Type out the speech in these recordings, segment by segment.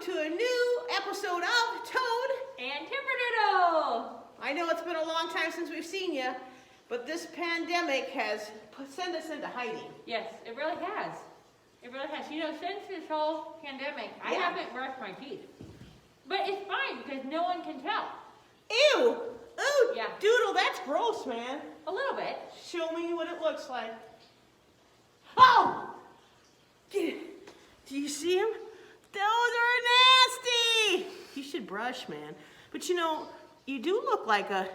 to a new episode of Toad and Timberdoodle. I know it's been a long time since we've seen you, but this pandemic has sent us into hiding. Yes, it really has. It really has. You know, since this whole pandemic, I haven't brushed my teeth. But it's fine because no one can tell. Ew! Ooh, yeah. Doodle, that's gross, man. A little bit. Show me what it looks like. Oh! Do you see him? Those are nasty! You should brush, man. But you know, you look like a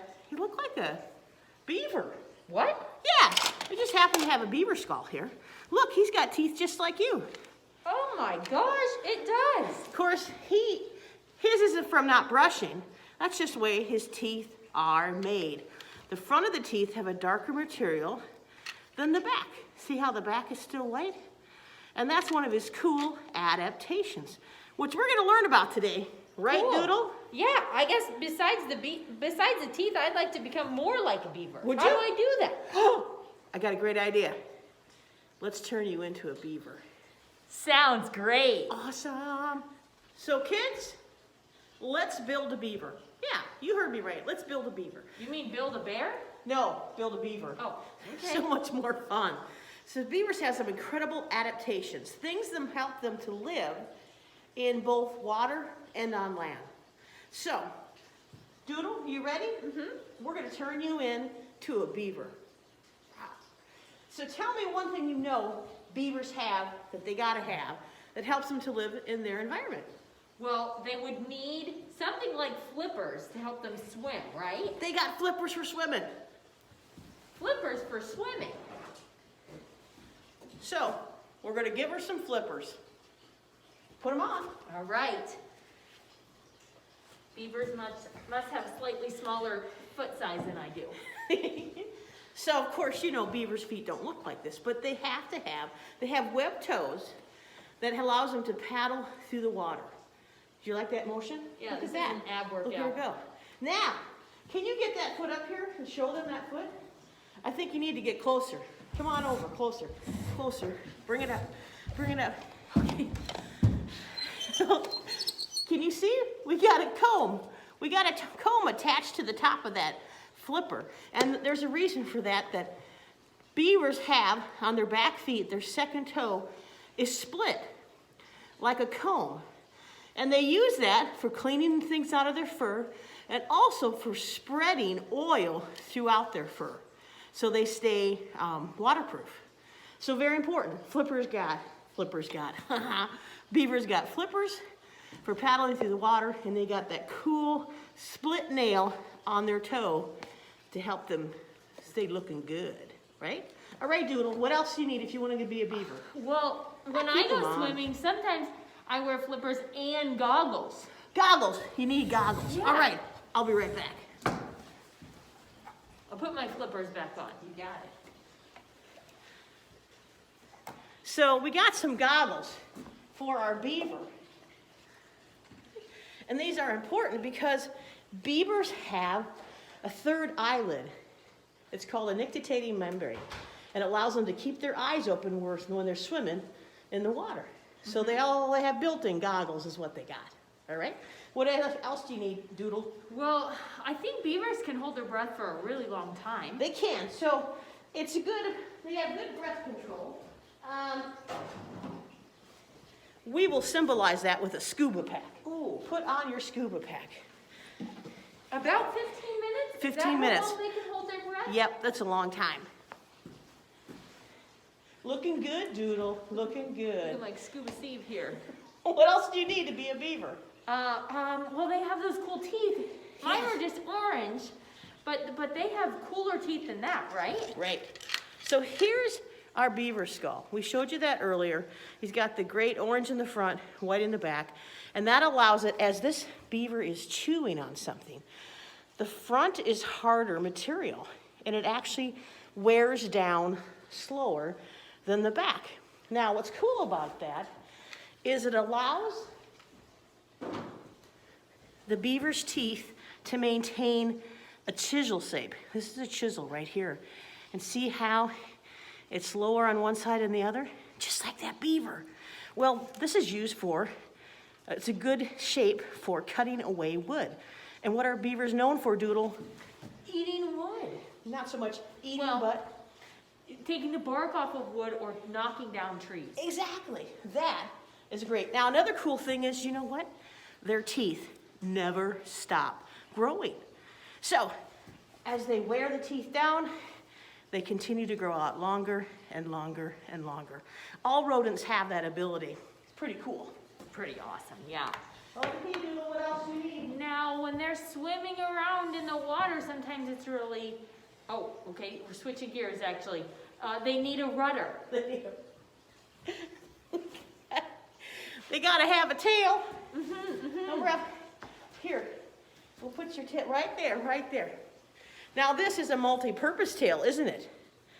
beaver. What? Yeah, I just happen to have a beaver skull here. Look, he's got teeth just like you. Oh my gosh, it does. Of course, his isn't from not brushing. That's just the way his teeth are made. The front of the teeth have a darker material than the back. See how the back is still white? And that's one of his cool adaptations, which we're gonna learn about today. Right, cool. Doodle? Yeah, I guess besides the teeth, I'd like to become more like a beaver. Would you? How do I do that? I got a great idea. Let's turn you into a beaver. Sounds great. Awesome. So kids, let's build a beaver. Yeah, you heard me right. Let's build a beaver. You mean build a bear? No, build a beaver. Oh, okay. So much more fun. So beavers have some incredible adaptations, things that help them to live in both water and on land. So, Doodle, you ready? Mm-hmm. We're going to turn you into a beaver. So tell me one thing you know beavers have that they got to have that helps them to live in their environment. Well, they would need something like flippers to help them swim, right? They got flippers for swimming. Flippers for swimming. So, we're going to give her some flippers. Put them on. All right. Beavers must have slightly smaller foot size than I do. So, of course, you know beavers' feet don't look like this, but they have webbed toes that allows them to paddle through the water. Do you like that motion? Yeah, look this at that. is an ab workout. Look, here we go. Now, can you get that foot up here and show them that foot? I think you need to get closer. Come on over, closer, closer. Bring it up, bring it up. Okay. Can you see? We got a comb. We got a comb attached to the top of that flipper. And there's a reason for that beavers have on their back feet, their second toe is split like a comb. And they use that for cleaning things out of their fur and also for spreading oil throughout their fur so they stay waterproof. So very important. Beavers got flippers for paddling through the water, and they got that cool split nail on their toe to help them stay looking good, right? All right, Doodle, what else do you need if you want to be a beaver? Well, when I go swimming, sometimes I wear flippers and goggles. Goggles, you need goggles. Yeah. All right, I'll be right back. I'll put my flippers back on. You got it. So we got some goggles for our beaver. And these are important because beavers have a third eyelid. It's called a nictitating membrane. And it allows them to keep their eyes open when they're swimming in the water. So they have built-in goggles is what they got. All right? What else do you need, Doodle? Well, I think beavers can hold their breath for a really long time. They can. So they have good breath control. We will symbolize that with a scuba pack. Ooh, put on your scuba pack. About 15 minutes? 15 minutes. How long they can hold their breath? Yep, that's a long time. Looking good, Doodle. Looking good. Looking like Scuba Steve here. What else do you need to be a beaver? Well, they have those cool teeth. Mine are just orange, but they have cooler teeth than that, right? Right. So here's our beaver skull. We showed you that earlier. He's got the great orange in the front, white in the back, and that allows it, as this beaver is chewing on something, the front is harder material, and it actually wears down slower than the back. Now, what's cool about that is it allows the beaver's teeth to maintain a chisel shape. This is a chisel right here. And see how it's lower on one side than the other? Just like that beaver. Well, this is used for It's a good shape for cutting away wood. And what are beavers known for, Doodle? Eating wood. Not so much eating, Well, but... Taking the bark off of wood or knocking down trees. Exactly. That is great. Now, another cool thing is, you know what? Their teeth never stop growing. So, as they wear the teeth down, they continue to grow out longer and longer and longer. All rodents have that ability. It's pretty cool. Pretty awesome, yeah. Okay, Doodle, what else do you need? Now, when they're swimming around in the water, sometimes it's really, oh, okay, we're switching gears actually. They need a rudder. They gotta have a tail. Over up. Here, we'll put your tail right there, right there. Now this is a multi-purpose tail, isn't it?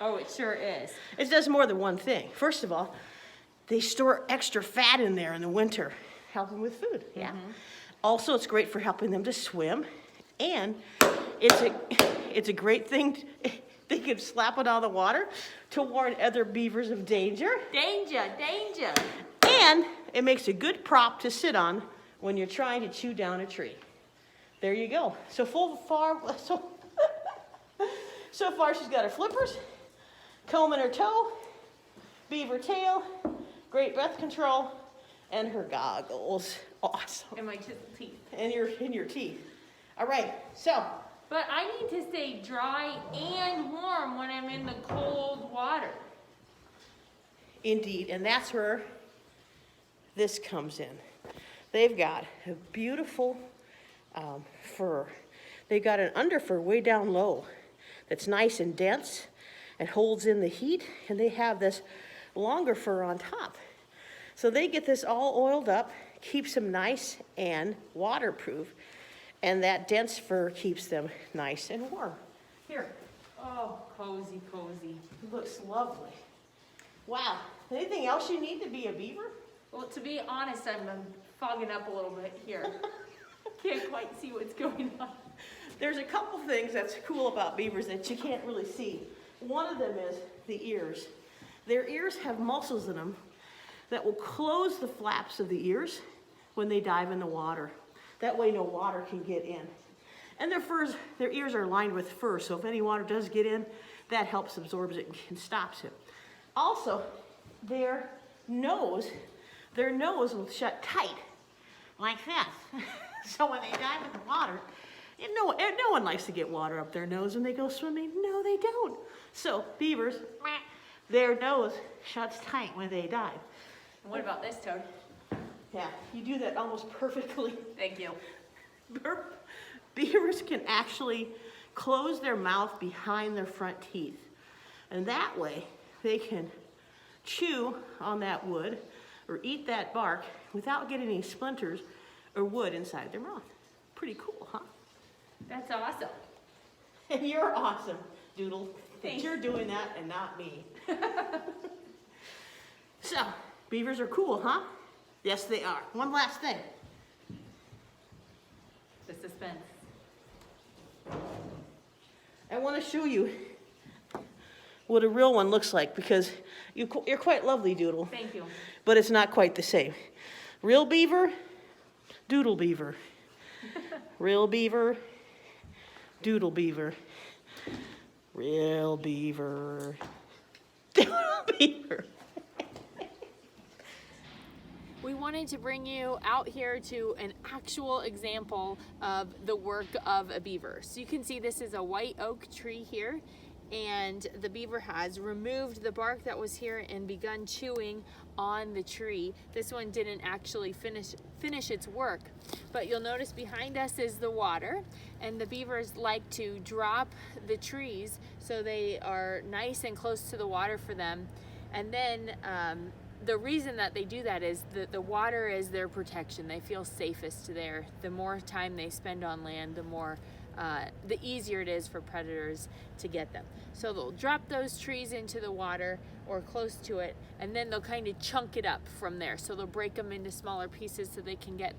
Oh, it sure is. It does more than one thing. First of all, they store extra fat in there in the winter, helping with food, yeah. Also, it's great for helping them to swim, and it's a great thing. They can slap it out of the water to warn other beavers of danger. Danger, danger. And it makes a good prop to sit on when you're trying to chew down a tree. There you go. So far she's got her flippers, comb in her toe, beaver tail, great breath control, and her goggles. Awesome. And my teeth. And your teeth. All right, so. But I need to stay dry and warm when I'm in the cold water. Indeed, and that's where this comes in. They've got a beautiful fur. They've got an underfur way down low that's nice and dense and holds in the heat, and they have this longer fur on top. So they get this all oiled up, keeps them nice and waterproof, and that dense fur keeps them nice and warm. Here. Oh, cozy, cozy. It looks lovely. Wow. Anything else you need to be a beaver? Well, to be honest, I'm fogging up a little bit here. Can't quite see what's going on. There's a couple things that's cool about beavers that you can't really see. One of them is the ears. Their ears have muscles in them that will close the flaps of the ears when they dive in the water. That way no water can get in. And their ears are lined with fur, so if any water does get in, that helps absorb it and stops it. Also, their nose will shut tight, like this. So when they dive in the water, and no one likes to get water up their nose when they go swimming. No, they don't. So beavers, their nose shuts tight when they dive. And what about this, Toad? Yeah, you do that almost perfectly. Thank you. Beavers can actually close their mouth behind their front teeth. And that way, they can chew on that wood or eat that bark without getting any splinters or wood inside their mouth. Pretty cool, huh? That's awesome. And you're awesome, Doodle. Thanks. You're doing that and not me. So, beavers are cool, huh? Yes, they are. One last thing. The suspense. I want to show you what a real one looks like because you're quite lovely, Doodle. Thank you. But it's not quite the same. Real beaver, doodle beaver. Real beaver, doodle beaver. Real beaver, doodle beaver. We wanted to bring you out here to an actual example of the work of a beaver. So you can see this is a white oak tree here, and the beaver has removed the bark that was here and begun chewing on the tree. This one didn't actually finish its work, but you'll notice behind us is the water, and the beavers like to drop the trees so they are nice and close to the water for them. And then the reason that they do that is that the water is their protection. They feel safest there. The more time they spend on land, the easier it is for predators to get them. So they'll drop those trees into the water or close to it, and then they'll kind of chunk it up from there. So they'll break them into smaller pieces so they can get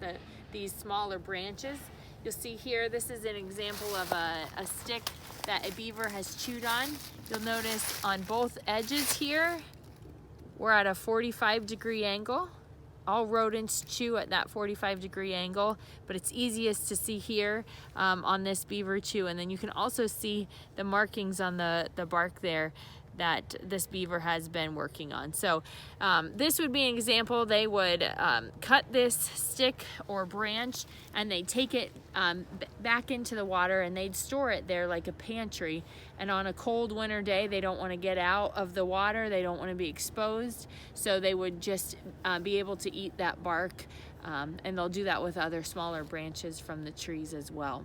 these smaller branches. You'll see here, this is an example of a stick that a beaver has chewed on. You'll notice on both edges here, we're at a 45-degree angle. all rodents chew at that 45-degree angle, but it's easiest to see here on this beaver chew. And then you can also see the markings on the bark there that this beaver has been working on. So this would be an example. They would cut this stick or branch and they'd take it back into the water and they'd store it there like a pantry. And on a cold winter day, they don't want to get out of the water, they don't want to be exposed, so they would just be able to eat that bark, and they'll do that with other smaller branches from the trees as well.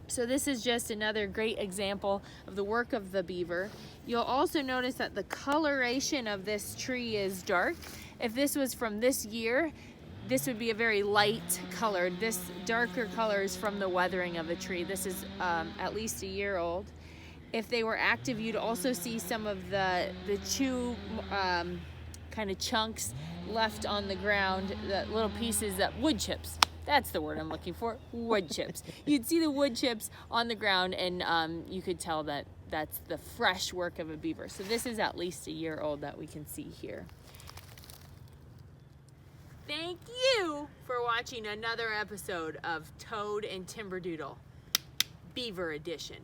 So this is just another great example of the work of the beaver. You'll also notice that the coloration of this tree is dark. If this was from this year, this would be a very light colored. This darker color is from the weathering of the tree. This is at least a year old. If they were active, you'd also see some of the chew kind of chunks left on the ground, the little pieces, that wood chips. That's the word I'm looking for, wood chips. You'd see the wood chips on the ground and you could tell that that's the fresh work of a beaver. So this is at least a year old that we can see here. Thank you for watching another episode of Toad and Timberdoodle, Beaver Edition.